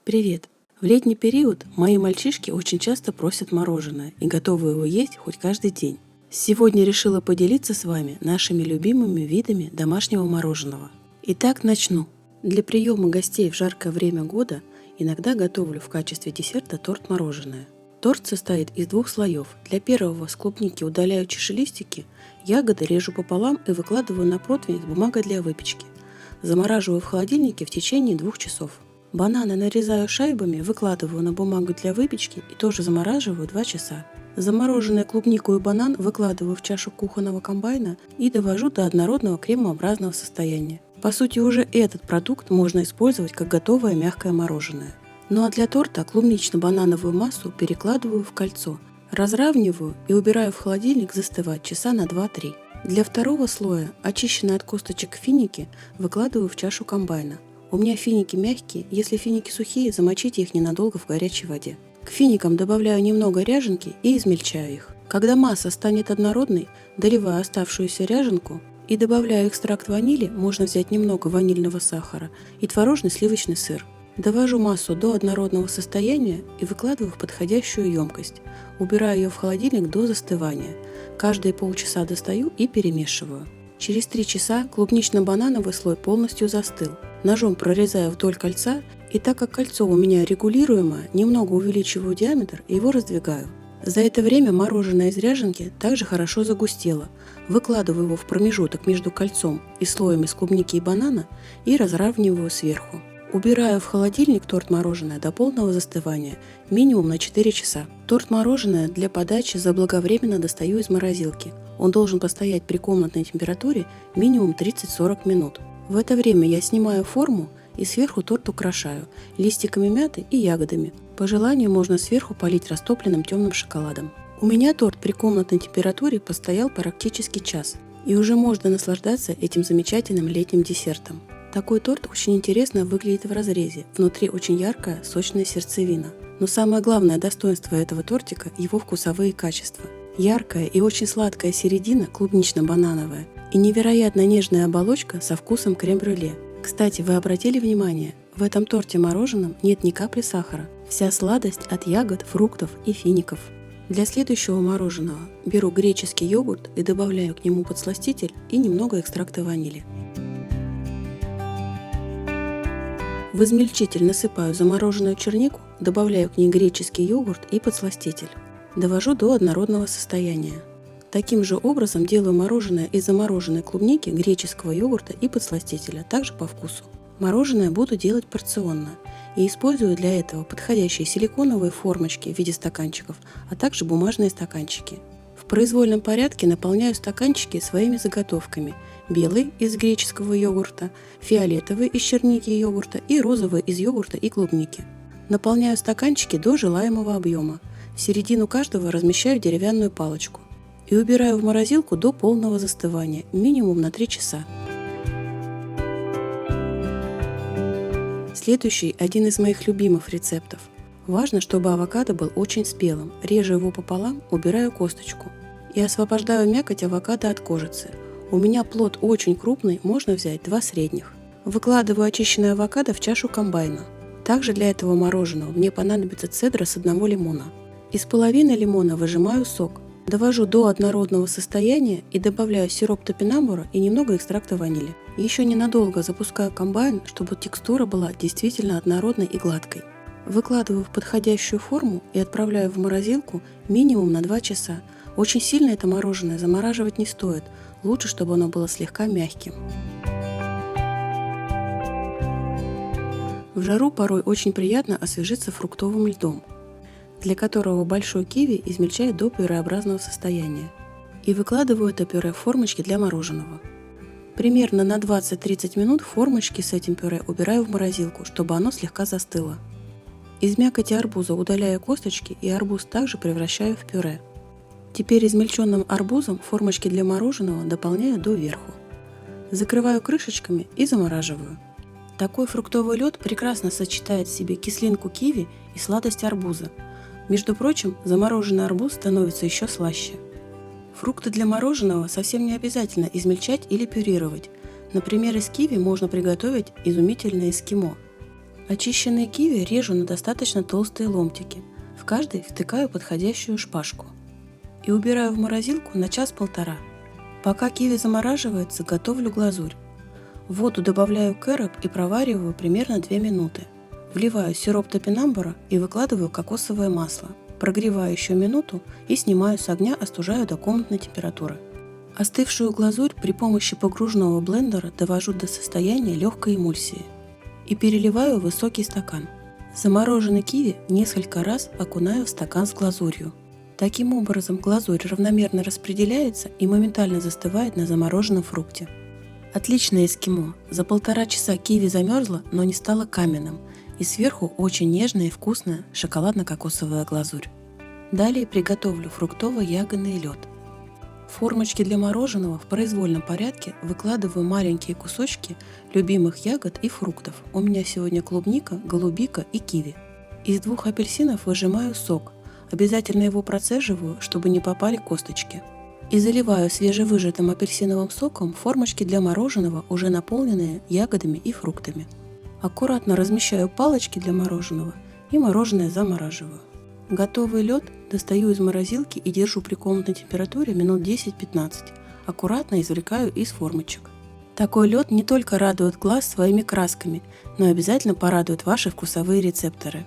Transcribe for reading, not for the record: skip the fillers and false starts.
Привет! В летний период мои мальчишки очень часто просят мороженое и готовы его есть хоть каждый день. Сегодня решила поделиться с вами нашими любимыми видами домашнего мороженого. Итак, начну. Для приема гостей в жаркое время года иногда готовлю в качестве десерта торт-мороженое. Торт состоит из 2 слоев. Для первого с клубники удаляю чашелистики, ягоды режу пополам и выкладываю на противень с бумагой для выпечки. Замораживаю в холодильнике в течение 2 часов. Бананы нарезаю шайбами, выкладываю на бумагу для выпечки и тоже замораживаю 2 часа. Замороженную клубнику и банан выкладываю в чашу кухонного комбайна и довожу до однородного кремообразного состояния. По сути, уже этот продукт можно использовать как готовое мягкое мороженое. Ну а для торта клубнично-банановую массу перекладываю в кольцо, разравниваю и убираю в холодильник застывать часа на 2-3. Для второго слоя очищенные от косточек финики выкладываю в чашу комбайна. У меня финики мягкие, если финики сухие, замочите их ненадолго в горячей воде. К финикам добавляю немного ряженки и измельчаю их. Когда масса станет однородной, доливаю оставшуюся ряженку и добавляю экстракт ванили, можно взять немного ванильного сахара и творожный сливочный сыр. Довожу массу до однородного состояния и выкладываю в подходящую емкость. Убираю ее в холодильник до застывания. Каждые полчаса достаю и перемешиваю. Через 3 часа клубнично-банановый слой полностью застыл. Ножом прорезаю вдоль кольца, и так как кольцо у меня регулируемое, немного увеличиваю диаметр и его раздвигаю. За это время мороженое из ряженки также хорошо загустело. Выкладываю его в промежуток между кольцом и слоем из клубники и банана и разравниваю сверху. Убираю в холодильник торт-мороженое до полного застывания, минимум на 4 часа. Торт-мороженое для подачи заблаговременно достаю из морозилки. Он должен постоять при комнатной температуре минимум 30-40 минут. В это время я снимаю форму и сверху торт украшаю листиками мяты и ягодами. По желанию можно сверху полить растопленным темным шоколадом. У меня торт при комнатной температуре постоял практически час, и уже можно наслаждаться этим замечательным летним десертом. Такой торт очень интересно выглядит в разрезе, внутри очень яркая, сочная сердцевина. Но самое главное достоинство этого тортика – его вкусовые качества. Яркая и очень сладкая середина клубнично-банановая и невероятно нежная оболочка со вкусом крем-брюле. Кстати, вы обратили внимание, в этом торте мороженом нет ни капли сахара. Вся сладость от ягод, фруктов и фиников. Для следующего мороженого беру греческий йогурт и добавляю к нему подсластитель и немного экстракта ванили. В измельчитель насыпаю замороженную чернику, добавляю к ней греческий йогурт и подсластитель. Довожу до однородного состояния. Таким же образом делаю мороженое из замороженной клубники, греческого йогурта и подсластителя, также по вкусу. Мороженое буду делать порционно и использую для этого подходящие силиконовые формочки в виде стаканчиков, а также бумажные стаканчики. В произвольном порядке наполняю стаканчики своими заготовками: белый из греческого йогурта, фиолетовый из черники и йогурта и розовый из йогурта и клубники. Наполняю стаканчики до желаемого объема. В середину каждого размещаю деревянную палочку и убираю в морозилку до полного застывания, минимум на 3 часа. Следующий один из моих любимых рецептов. Важно, чтобы авокадо был очень спелым. Режу его пополам, убираю косточку и освобождаю мякоть авокадо от кожицы. У меня плод очень крупный, можно взять 2 средних. Выкладываю очищенное авокадо в чашу комбайна. Также для этого мороженого мне понадобится цедра с 1 лимона. Из половины лимона выжимаю сок. Довожу до однородного состояния и добавляю сироп топинамбура и немного экстракта ванили. Еще ненадолго запускаю комбайн, чтобы текстура была действительно однородной и гладкой. Выкладываю в подходящую форму и отправляю в морозилку минимум на 2 часа. Очень сильно это мороженое замораживать не стоит, лучше, чтобы оно было слегка мягким. В жару порой очень приятно освежиться фруктовым льдом, для которого большой киви измельчаю до пюреобразного состояния. И выкладываю это пюре в формочки для мороженого. Примерно на 20-30 минут формочки с этим пюре убираю в морозилку, чтобы оно слегка застыло. Из мякоти арбуза удаляю косточки и арбуз также превращаю в пюре. Теперь измельченным арбузом формочки для мороженого дополняю доверху. Закрываю крышечками и замораживаю. Такой фруктовый лед прекрасно сочетает в себе кислинку киви и сладость арбуза. Между прочим, замороженный арбуз становится еще слаще. Фрукты для мороженого совсем не обязательно измельчать или пюрировать. Например, из киви можно приготовить изумительное эскимо. Очищенные киви режу на достаточно толстые ломтики. В каждый втыкаю подходящую шпажку. И убираю в морозилку на час-полтора. Пока киви замораживается, готовлю глазурь. В воду добавляю кэроп и провариваю примерно 2 минуты. Вливаю сироп топинамбура и выкладываю кокосовое масло. Прогреваю еще минуту и снимаю с огня, остужаю до комнатной температуры. Остывшую глазурь при помощи погружного блендера довожу до состояния легкой эмульсии и переливаю в высокий стакан. Замороженный киви несколько раз окунаю в стакан с глазурью. Таким образом, глазурь равномерно распределяется и моментально застывает на замороженном фрукте. Отличное эскимо. За 1,5 часа киви замерзло, но не стало каменным, и сверху очень нежная и вкусная шоколадно-кокосовая глазурь. Далее приготовлю фруктово-ягодный лед. В формочке для мороженого в произвольном порядке выкладываю маленькие кусочки любимых ягод и фруктов. У меня сегодня клубника, голубика и киви. Из 2 апельсинов выжимаю сок. Обязательно его процеживаю, чтобы не попали косточки. И заливаю свежевыжатым апельсиновым соком формочки для мороженого, уже наполненные ягодами и фруктами. Аккуратно размещаю палочки для мороженого и мороженое замораживаю. Готовый лед достаю из морозилки и держу при комнатной температуре минут 10-15. Аккуратно извлекаю из формочек. Такой лед не только радует глаз своими красками, но и обязательно порадует ваши вкусовые рецепторы.